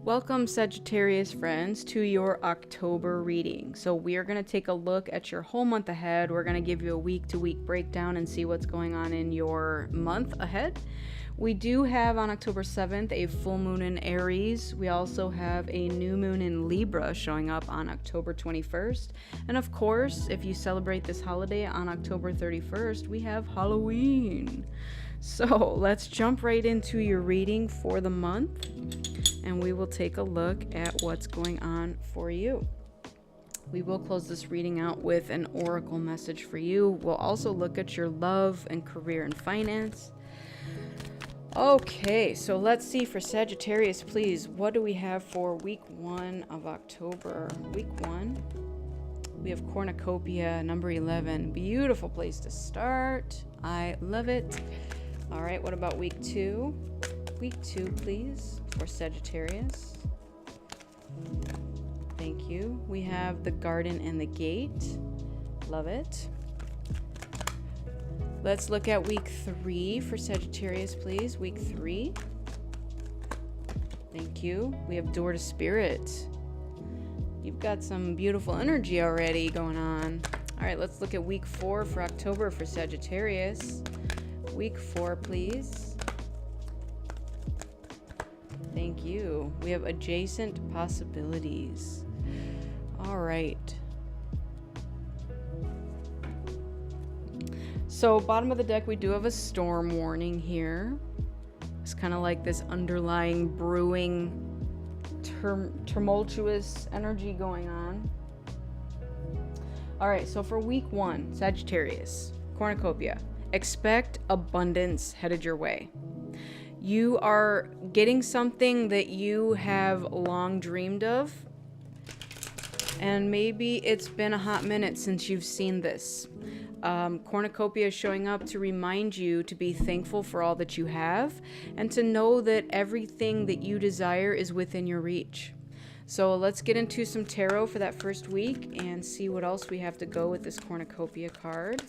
Welcome, Sagittarius friends, to your October reading. So we are going to take a look at your whole month ahead. We're going to give you a week-to-week breakdown and see what's going on in your month ahead. We do have on October 7th a full moon in Aries. We also have a new moon in Libra showing up on October 21st. And of course, if you celebrate this holiday on October 31st, we have Halloween. So let's jump right into your reading for the month, and we will take a look at what's going on for you. We will close this reading out with an oracle message for you. We'll also look at your love and career and finance. Okay, so let's see for Sagittarius, please. What do we have for week 1 of October? Week 1, we have Cornucopia, number 11. Beautiful place to start. I love it. All right, what about week 2? Week 2, please, for Sagittarius. Thank you. We have the Garden and the Gate. Love it. Let's look at week 3 for Sagittarius, please. Week 3. Thank you. We have Door to Spirit. You've got some beautiful energy already going on. All right, let's look at week 4 for October for Sagittarius. Week 4, please. Thank you. We have Adjacent Possibilities. All right. So bottom of the deck, we do have a storm warning here. It's kind of like this underlying brewing tumultuous energy going on. All right, so for week 1, Sagittarius, Cornucopia, expect abundance headed your way. You are getting something that you have long dreamed of, and maybe it's been a hot minute since you've seen this. Cornucopia is showing up to remind you to be thankful for all that you have and to know that everything that you desire is within your reach. So let's get into some tarot for that first week and see what else we have to go with this Cornucopia card.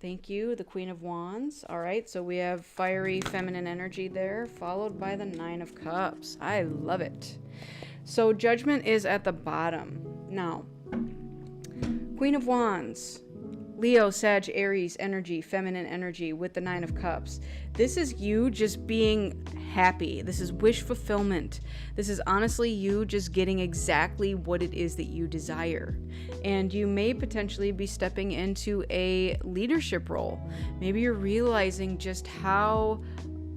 Thank you, the Queen of Wands. All right, so we have fiery feminine energy there, followed by the Nine of Cups. I love it. So Judgment is at the bottom. Now, Queen of Wands, Leo, Sag, Aries energy, feminine energy with the Nine of Cups. This is you just being happy. This is wish fulfillment. This is honestly you just getting exactly what it is that you desire. And you may potentially be stepping into a leadership role. Maybe you're realizing just how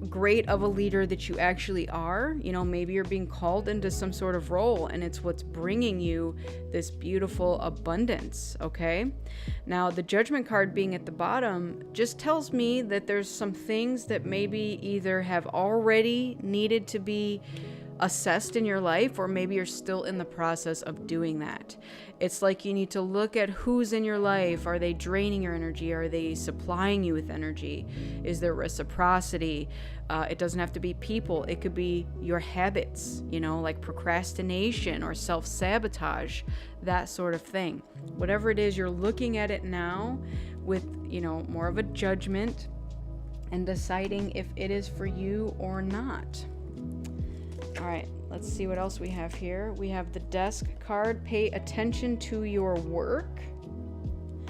great of a leader that you actually are. You know, maybe you're being called into some sort of role and it's what's bringing you this beautiful abundance, okay? Now, the Judgment card being at the bottom just tells me that there's some things that maybe either have already needed to be assessed in your life, or maybe you're still in the process of doing that. It's like you need to look at who's in your life. Are they draining your energy? Are they supplying you with energy? Is there reciprocity? It doesn't have to be people. It could be your habits, you know, like procrastination or self-sabotage, that sort of thing. Whatever it is, you're looking at it now with, you know, more of a judgment and deciding if it is for you or not. All right, let's see what else we have here. We have the Desk card, pay attention to your work.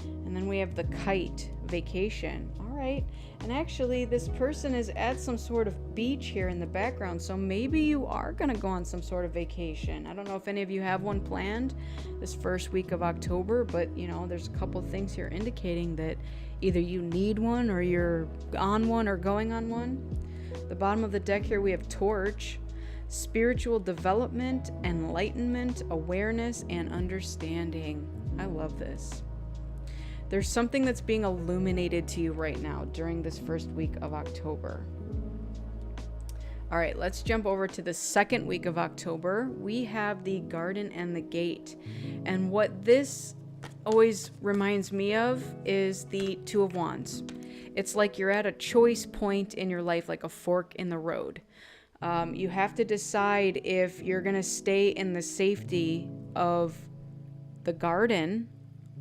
And then we have the Kite, vacation. All right, and actually this person is at some sort of beach here in the background, so maybe you are gonna go on some sort of vacation. I don't know if any of you have one planned this first week of October, but you know, there's a couple things here indicating that either you need one or you're on one or going on one. The bottom of the deck here, we have Torch. Spiritual development, enlightenment, awareness, and understanding. I love this. There's something that's being illuminated to you right now during this first week of October. All right, let's jump over to the second week of October. We have the Garden and the Gate. And what this always reminds me of is the Two of Wands. It's like you're at a choice point in your life, like a fork in the road. You have to decide if you're going to stay in the safety of the garden,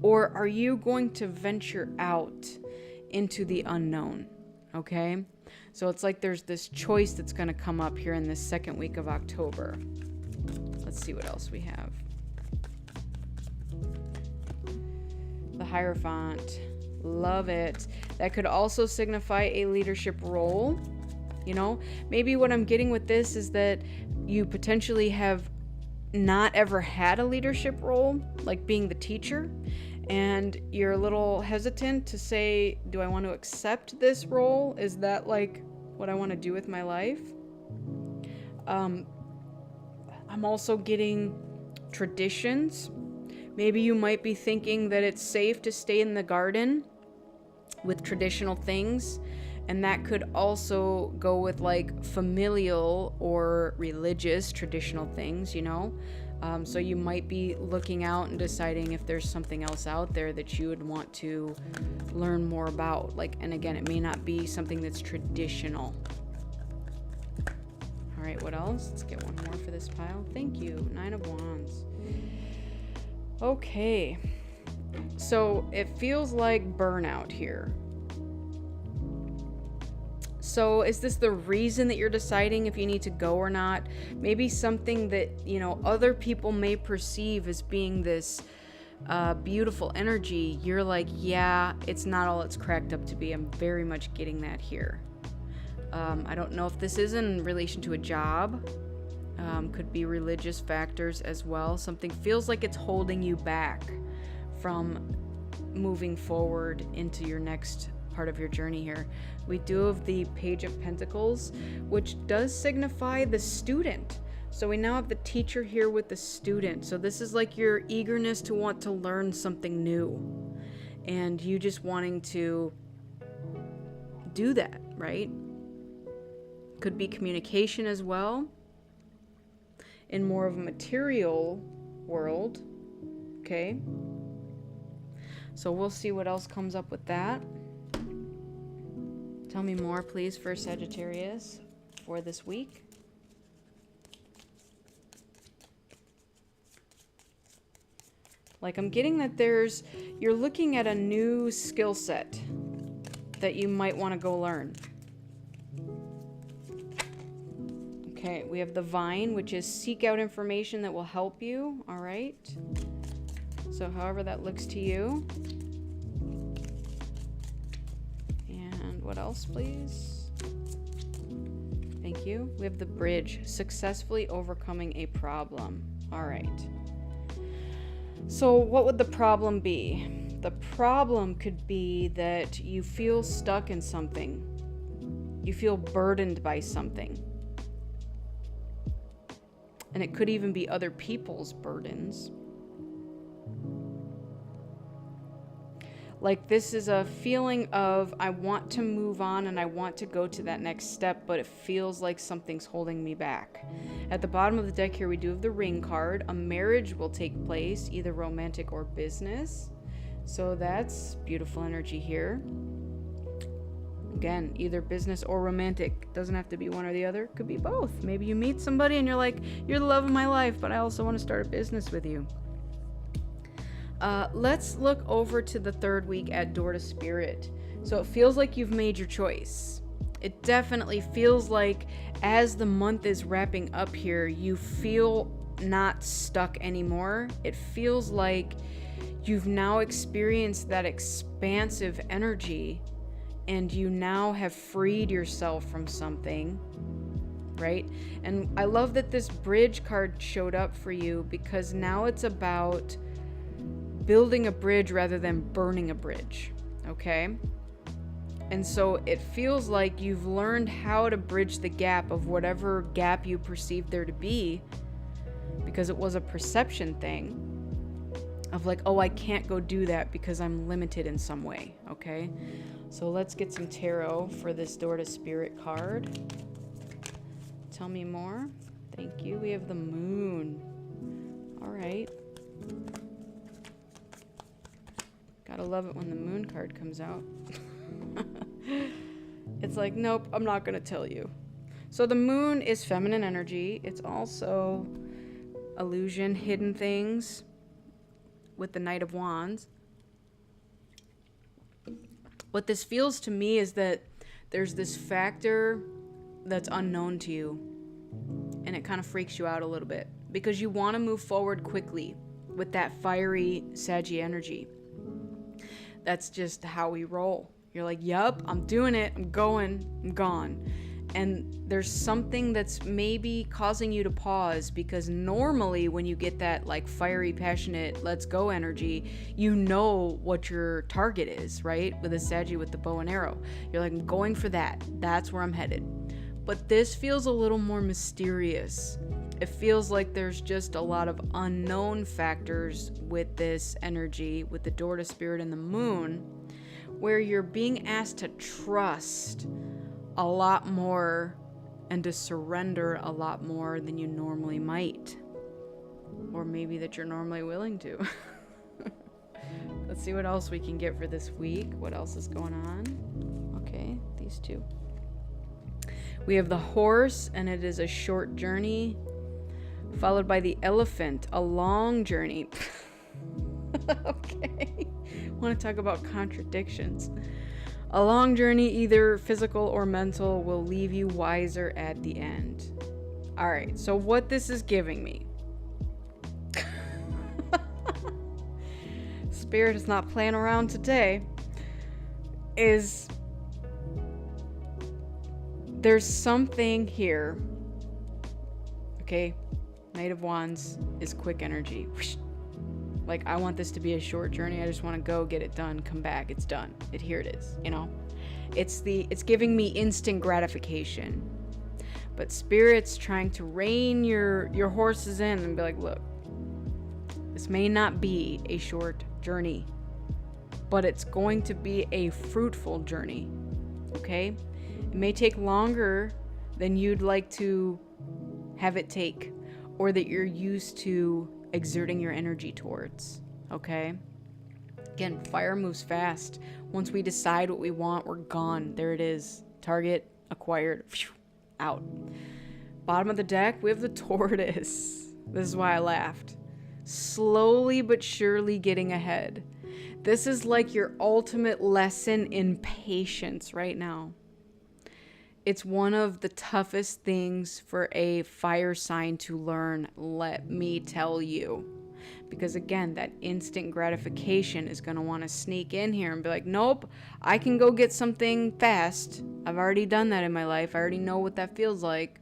or are you going to venture out into the unknown? Okay? So it's like there's this choice that's going to come up here in this second week of October. Let's see what else we have. The Hierophant. Love it. That could also signify a leadership role. You know, maybe what I'm getting with this is that you potentially have not ever had a leadership role, like being the teacher, and you're a little hesitant to say, do I want to accept this role? Is that like what I want to do with my life? I'm also getting traditions. Maybe you might be thinking that it's safe to stay in the garden with traditional things, and that could also go with like familial or religious traditional things, you know? So you might be looking out and deciding if there's something else out there that you would want to learn more about. Like, and again, it may not be something that's traditional. All right, what else? Let's get one more for this pile. Thank you. 9 of Wands. Okay. So it feels like burnout here. So is this the reason that you're deciding if you need to go or not? Maybe something that, you know, other people may perceive as being this beautiful energy. You're like, yeah, it's not all it's cracked up to be. I'm very much getting that here. I don't know if this is in relation to a job. Could be religious factors as well. Something feels like it's holding you back from moving forward into your next part of your journey here. We do have the Page of Pentacles, which does signify the student. So we now have the teacher here with the student. So this is like your eagerness to want to learn something new, and you just wanting to do that, right? Could be communication as well, in more of a material world. Okay, so we'll see what else comes up with that. Tell me more, please, for Sagittarius for this week. Like, I'm getting that you're looking at a new skill set that you might want to go learn. Okay, we have the Vine, which is seek out information that will help you. All right. So however that looks to you. And what else, please? Thank you. We have the Bridge, successfully overcoming a problem. All right. So what would the problem be? The problem could be that you feel stuck in something. You feel burdened by something. And it could even be other people's burdens. Like, this is a feeling of, I want to move on and I want to go to that next step, but it feels like something's holding me back. At the bottom of the deck here, we do have the Ring card. A marriage will take place, either romantic or business. So that's beautiful energy here. Again, either business or romantic. Doesn't have to be one or the other. Could be both. Maybe you meet somebody and you're like, you're the love of my life, but I also want to start a business with you. Let's look over to the third week at Door to Spirit. So it feels like you've made your choice. It definitely feels like as the month is wrapping up here, you feel not stuck anymore. It feels like you've now experienced that expansive energy and you now have freed yourself from something, right? And I love that this Bridge card showed up for you, because now it's about building a bridge rather than burning a bridge, okay? And so it feels like you've learned how to bridge the gap of whatever gap you perceived there to be, because it was a perception thing of like, oh, I can't go do that because I'm limited in some way, okay? So let's get some tarot for this Door to Spirit card. Tell me more. Thank you. We have the Moon. All right. Gotta love it when the Moon card comes out. It's like, nope, I'm not gonna tell you. So the Moon is feminine energy. It's also illusion, hidden things with the Knight of Wands. What this feels to me is that there's this factor that's unknown to you, and it kind of freaks you out a little bit because you want to move forward quickly with that fiery Saggy energy. That's just how we roll. You're like, yup, I'm doing it, I'm going, I'm gone. And there's something that's maybe causing you to pause, because normally when you get that like fiery, passionate, let's go energy, you know what your target is, right? With a Saggy with the bow and arrow. You're like, I'm going for that. That's where I'm headed. But this feels a little more mysterious. It feels like there's just a lot of unknown factors with this energy, with the door to spirit and the moon, where you're being asked to trust a lot more and to surrender a lot more than you normally might. Or maybe that you're normally willing to. Let's see what else we can get for this week. What else is going on? Okay, these two. We have the horse, and it is a short journey, followed by the elephant, a long journey. Okay. Want to talk about contradictions. A long journey, either physical or mental, will leave you wiser at the end. All right, so what this is giving me. Spirit is not playing around today. Is there's something here. Okay, Knight of Wands is quick energy. Like, I want this to be a short journey. I just want to go get it done, come back, it's done. Here it is, you know? It's giving me instant gratification. But Spirit's trying to rein your horses in and be like, look, this may not be a short journey, but it's going to be a fruitful journey, okay? It may take longer than you'd like to have it take, or that you're used to exerting your energy towards, okay? Again, fire moves fast. Once we decide what we want, we're gone. There it is. Target acquired. Out. Bottom of the deck, we have the tortoise. This is why I laughed. Slowly but surely getting ahead. This is like your ultimate lesson in patience right now. It's one of the toughest things for a fire sign to learn, let me tell you. Because again, that instant gratification is going to want to sneak in here and be like, nope, I can go get something fast. I've already done that in my life. I already know what that feels like.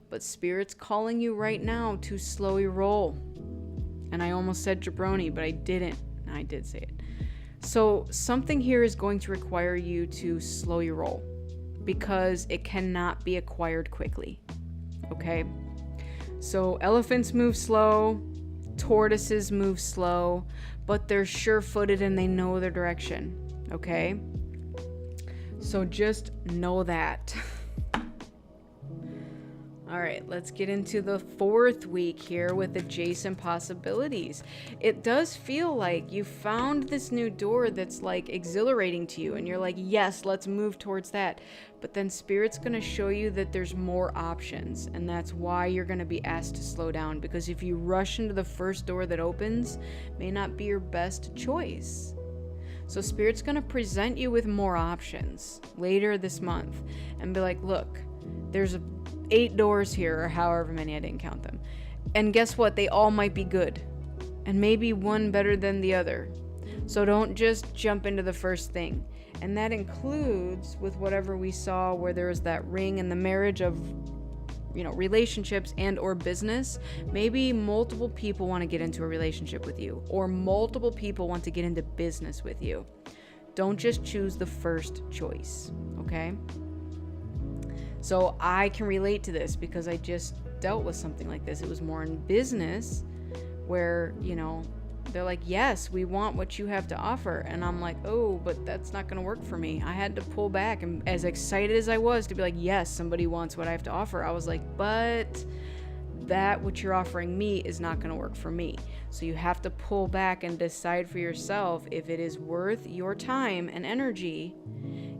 But Spirit's calling you right now to slow your roll. And I almost said jabroni, but I didn't. I did say it. So something here is going to require you to slow your roll, because it cannot be acquired quickly, okay? So elephants move slow, tortoises move slow, but they're sure-footed and they know their direction, okay? So just know that. All right, let's get into the 4th week here with adjacent possibilities. It does feel like you found this new door that's like exhilarating to you, and you're like, yes, let's move towards that. But then Spirit's going to show you that there's more options, and that's why you're going to be asked to slow down, because if you rush into the first door that opens, it may not be your best choice. So Spirit's going to present you with more options later this month and be like, look, there's 8 doors here, or however many, I didn't count them. And guess what? They all might be good. And maybe one better than the other. So don't just jump into the first thing. And that includes with whatever we saw where there was that ring in the marriage of, you know, relationships and or business. Maybe multiple people want to get into a relationship with you, or multiple people want to get into business with you. Don't just choose the first choice, okay? So I can relate to this because I just dealt with something like this. It was more in business where, you know, they're like, yes, we want what you have to offer. And I'm like, oh, but that's not going to work for me. I had to pull back. And as excited as I was to be like, yes, somebody wants what I have to offer, I was like, but that what you're offering me is not going to work for me. So you have to pull back and decide for yourself if it is worth your time and energy,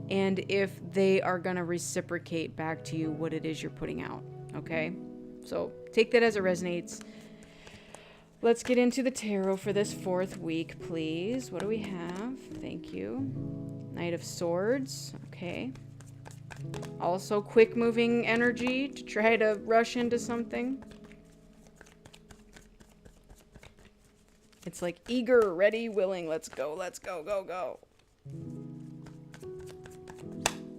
and if they are going to reciprocate back to you what it is you're putting out. Okay? So take that as it resonates. Let's get into the tarot for this 4th week, please. What do we have? Thank you. Knight of Swords. Okay. Also quick moving energy to try to rush into something. It's like eager, ready, willing, let's go, go, go.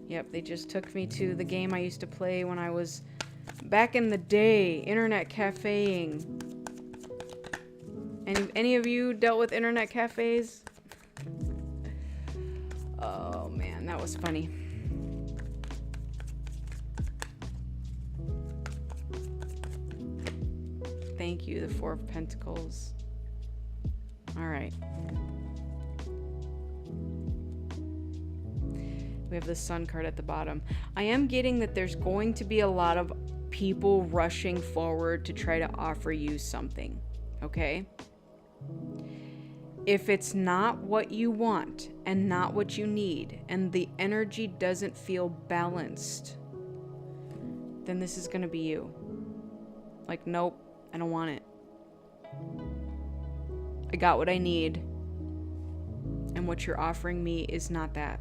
Yep, they just took me to the game I used to play when I was back in the day, internet cafeing. Any of you dealt with internet cafes? Oh man, that was funny. Thank you, the Four of Pentacles. All right. We have the Sun card at the bottom. I am getting that there's going to be a lot of people rushing forward to try to offer you something, okay? If it's not what you want and not what you need, and the energy doesn't feel balanced, then this is going to be you. Like, nope, I don't want it. I got what I need, and what you're offering me is not that.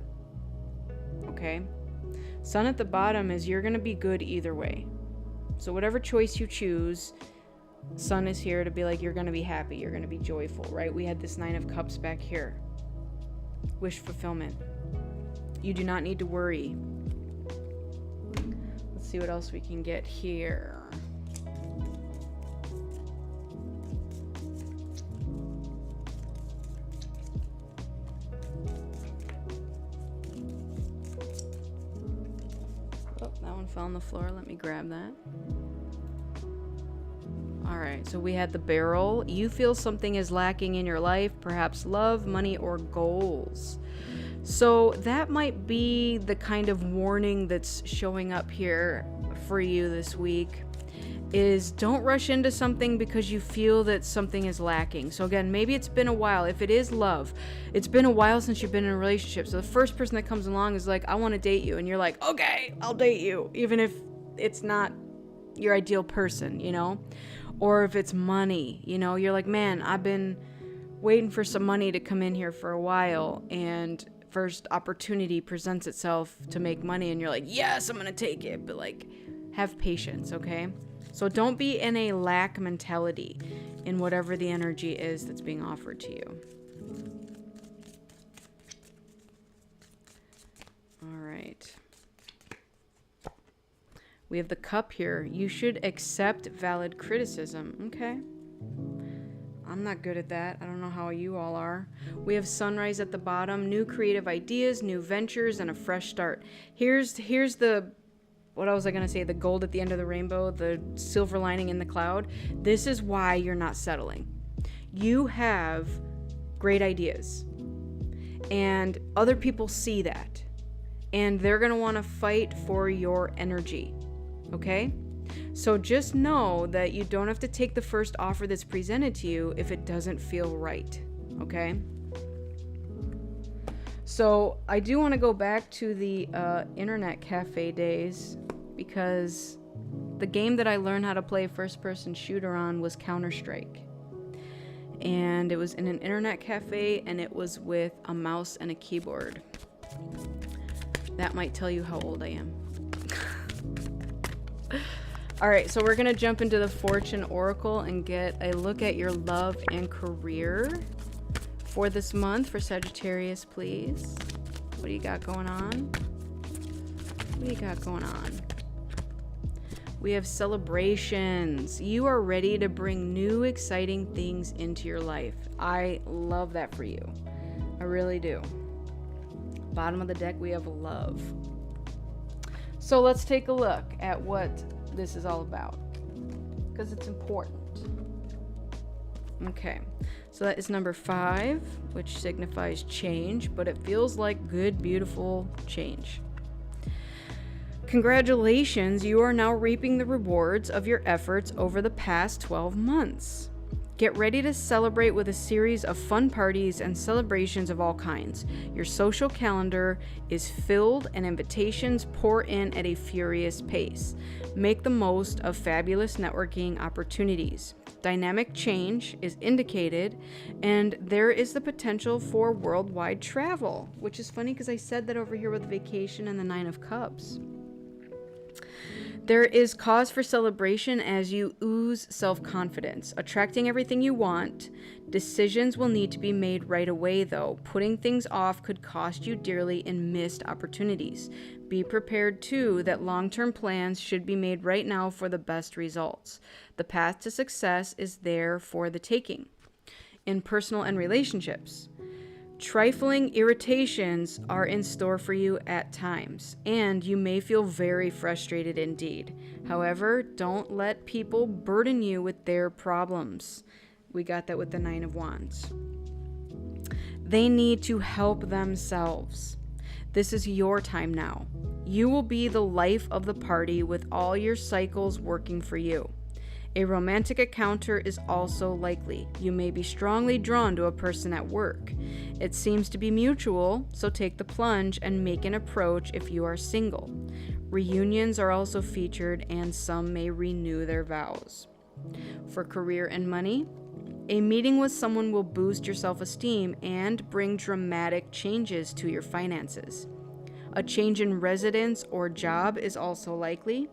Okay? Sun at the bottom is you're going to be good either way. So whatever choice you choose, Sun is here to be like, you're going to be happy, you're going to be joyful, right? We had this Nine of Cups back here. Wish fulfillment. You do not need to worry. Let's see what else we can get here. That one fell on the floor. Let me grab that. All right, so we had the Barrel. You feel something is lacking in your life, perhaps love, money, or goals. So that might be the kind of warning that's showing up here for you this week, is don't rush into something because you feel that something is lacking. So again, maybe it's been a while. If it is love, it's been a while since you've been in a relationship. So the first person that comes along is like, I want to date you. And you're like, okay, I'll date you. Even if it's not your ideal person, you know? Or if it's money, you know, you're like, man, I've been waiting for some money to come in here for a while. And first opportunity presents itself to make money. And you're like, yes, I'm going to take it. But like, have patience, okay? So don't be in a lack mentality in whatever the energy is that's being offered to you. All right. We have the Cup here. You should accept valid criticism. Okay. I'm not good at that. I don't know how you all are. We have Sunrise at the bottom. New creative ideas, new ventures, and a fresh start. Here's the... What else was I going to say? The gold at the end of the rainbow, the silver lining in the cloud. This is why you're not settling. You have great ideas. And other people see that. And they're going to want to fight for your energy. Okay? So just know that you don't have to take the first offer that's presented to you if it doesn't feel right. Okay? So I do want to go back to the internet cafe days, because the game that I learned how to play first-person shooter on was Counter-Strike. And it was in an internet cafe, and it was with a mouse and a keyboard. That might tell you how old I am. All right, so we're going to jump into the Fortune Oracle and get a look at your love and career for this month for Sagittarius, please. What do you got going on? What do you got going on? We have celebrations. You are ready to bring new, exciting things into your life. I love that for you. I really do. Bottom of the deck, we have love. So let's take a look at what this is all about, because it's important. Okay, so that is number 5, which signifies change, but it feels like good, beautiful change. Congratulations, you are now reaping the rewards of your efforts over the past 12 months. Get ready to celebrate with a series of fun parties and celebrations of all kinds. Your social calendar is filled and invitations pour in at a furious pace. Make the most of fabulous networking opportunities. Dynamic change is indicated, and there is the potential for worldwide travel, which is funny because I said that over here with vacation and the Nine of Cups. There is cause for celebration as you ooze self-confidence, attracting everything you want. Decisions will need to be made right away, though. Putting things off could cost you dearly in missed opportunities. Be prepared, too, that long-term plans should be made right now for the best results. The path to success is there for the taking. In personal and relationships, trifling irritations are in store for you at times, and you may feel very frustrated indeed. However, don't let people burden you with their problems. We got that with the Nine of Wands. They need to help themselves. This is your time now. You will be the life of the party with all your cycles working for you. A romantic encounter is also likely. You may be strongly drawn to a person at work. It seems to be mutual, so take the plunge and make an approach if you are single. Reunions are also featured, and some may renew their vows. For career and money, a meeting with someone will boost your self-esteem and bring dramatic changes to your finances. A change in residence or job is also likely.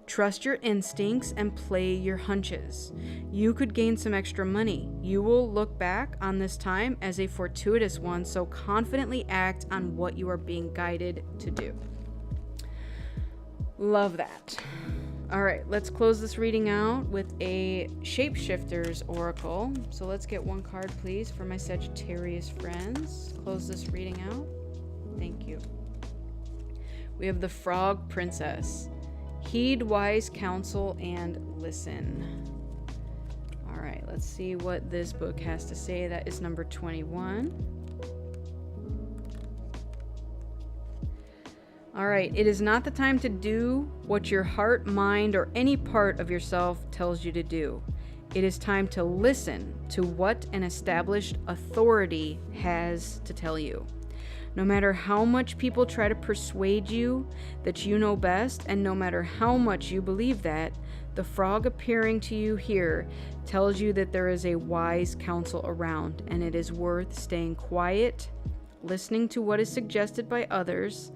Trust your instincts and play your hunches. You could gain some extra money. You will look back on this time as a fortuitous one, so confidently act on what you are being guided to do. Love that. All right, let's close this reading out with a Shapeshifters Oracle. So let's get one card, please, for my Sagittarius friends. Close this reading out. Thank you. We have the Frog Princess. Heed wise counsel and listen. All right, let's see what this book has to say. That is number 21. All right, it is not the time to do what your heart, mind, or any part of yourself tells you to do. It is time to listen to what an established authority has to tell you. No matter how much people try to persuade you that you know best, and no matter how much you believe that, the frog appearing to you here tells you that there is a wise counsel around, and it is worth staying quiet, listening to what is suggested by others,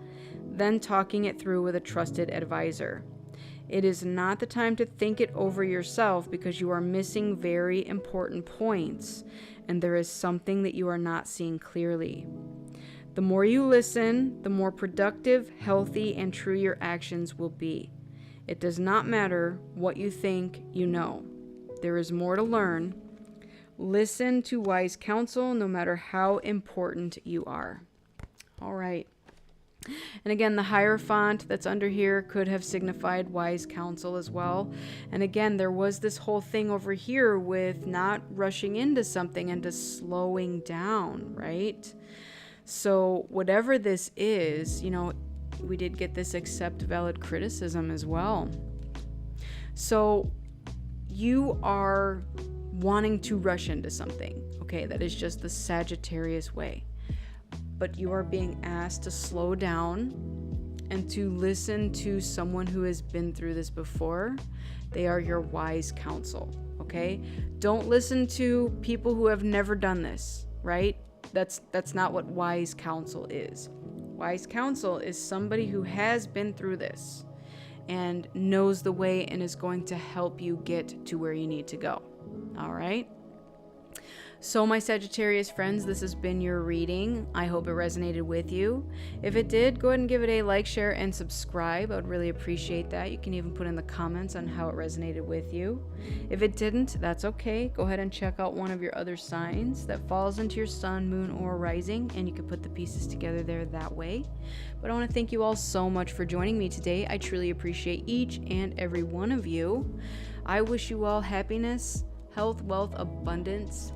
then talking it through with a trusted advisor. It is not the time to think it over yourself because you are missing very important points, and there is something that you are not seeing clearly. The more you listen, the more productive, healthy, and true your actions will be. It does not matter what you think you know. There is more to learn. Listen to wise counsel no matter how important you are. All right. And again, the Hierophant that's under here could have signified wise counsel as well. And again, there was this whole thing over here with not rushing into something and just slowing down, right? So whatever this is, we did get this accept valid criticism as well. So you are wanting to rush into something, okay? That is just the Sagittarius way. But you are being asked to slow down and to listen to someone who has been through this before. They are your wise counsel, okay? Don't listen to people who have never done this, right? That's not what wise counsel is. Wise counsel is somebody who has been through this and knows the way and is going to help you get to where you need to go. All right? So my Sagittarius friends, this has been your reading. I hope it resonated with you. If it did, go ahead and give it a like, share, and subscribe. I would really appreciate that. You can even put in the comments on how it resonated with you. If it didn't, that's okay. Go ahead and check out one of your other signs that falls into your sun, moon, or rising, and you can put the pieces together there that way. But I want to thank you all so much for joining me today. I truly appreciate each and every one of you. I wish you all happiness, health, wealth, abundance,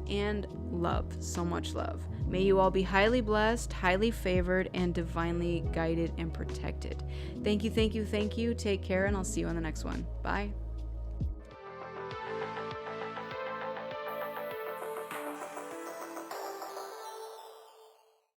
and love. So much love. May you all be highly blessed, highly favored, and divinely guided and protected. Thank you, thank you, thank you. Take care, and I'll see you on the next one. Bye.